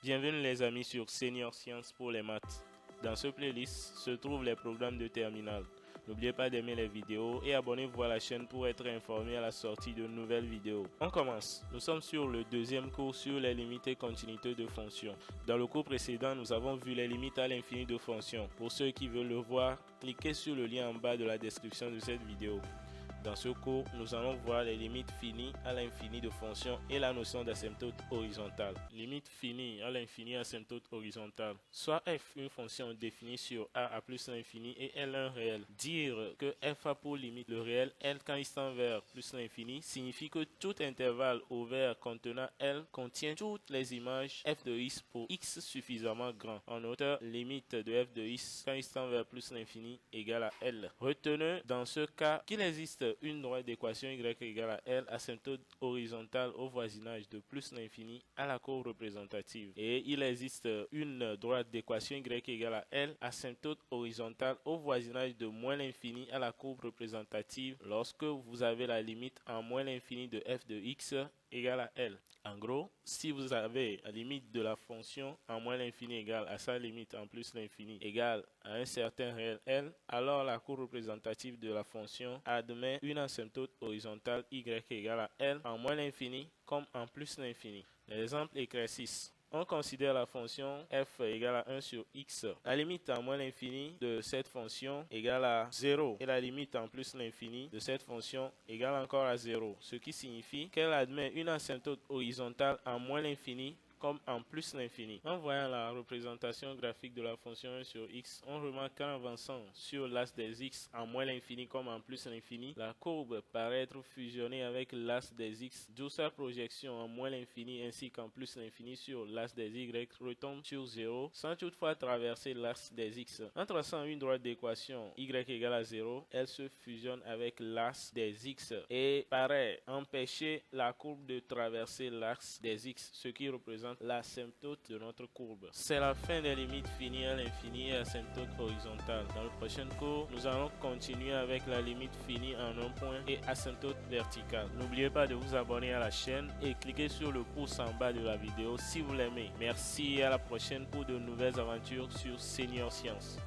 Bienvenue les amis sur Senior Science pour les maths. Dans ce playlist se trouvent les programmes de terminale. N'oubliez pas d'aimer les vidéos et abonnez-vous à la chaîne pour être informé à la sortie de nouvelles vidéos. On commence. Nous sommes sur le deuxième cours sur les limites et continuités de fonctions. Dans le cours précédent, nous avons vu les limites à l'infini de fonctions. Pour ceux qui veulent le voir, cliquez sur le lien en bas de la description de cette vidéo. Dans ce cours, nous allons voir les limites finies à l'infini de fonctions et la notion d'asymptote horizontale. Limite finie à l'infini asymptote horizontale. Soit f une fonction définie sur a à plus l'infini et l un réel. Dire que f a pour limite le réel l quand il tend vers plus l'infini signifie que tout intervalle ouvert contenant l contient toutes les images f de x pour x suffisamment grand. En hauteur, limite de f de x quand il tend vers plus l'infini égale à l. Retenez dans ce cas qu'il existe une droite d'équation y égale à l asymptote horizontale au voisinage de plus l'infini à la courbe représentative. Et il existe une droite d'équation y égale à l asymptote horizontale au voisinage de moins l'infini à la courbe représentative lorsque vous avez la limite en moins l'infini de f de x égale à L. En gros, si vous avez la limite de la fonction en moins l'infini égale à sa limite en plus l'infini égale à un certain réel L, alors la courbe représentative de la fonction admet une asymptote horizontale y égale à L en moins l'infini comme en plus l'infini. L'exemple éclaircisse. On considère la fonction f égale à 1 sur x. La limite en moins l'infini de cette fonction égale à 0 et la limite en plus l'infini de cette fonction égale encore à 0, ce qui signifie qu'elle admet une asymptote horizontale en moins l'infini comme en plus l'infini. En voyant la représentation graphique de la fonction 1 sur x, on remarque qu'en avançant sur l'axe des x en moins l'infini comme en plus l'infini, la courbe paraît être fusionnée avec l'axe des x, d'où sa projection en moins l'infini ainsi qu'en plus l'infini sur l'axe des y retombe sur 0 sans toutefois traverser l'axe des x. En traçant une droite d'équation y égale à 0, elle se fusionne avec l'axe des x et paraît empêcher la courbe de traverser l'axe des x, ce qui représente l'asymptote de notre courbe. C'est la fin des limites finies à l'infini et asymptote horizontale. Dans le prochain cours, nous allons continuer avec la limite finie en un point et asymptote verticale. N'oubliez pas de vous abonner à la chaîne et cliquez sur le pouce en bas de la vidéo si vous l'aimez. Merci et à la prochaine pour de nouvelles aventures sur Senior Science.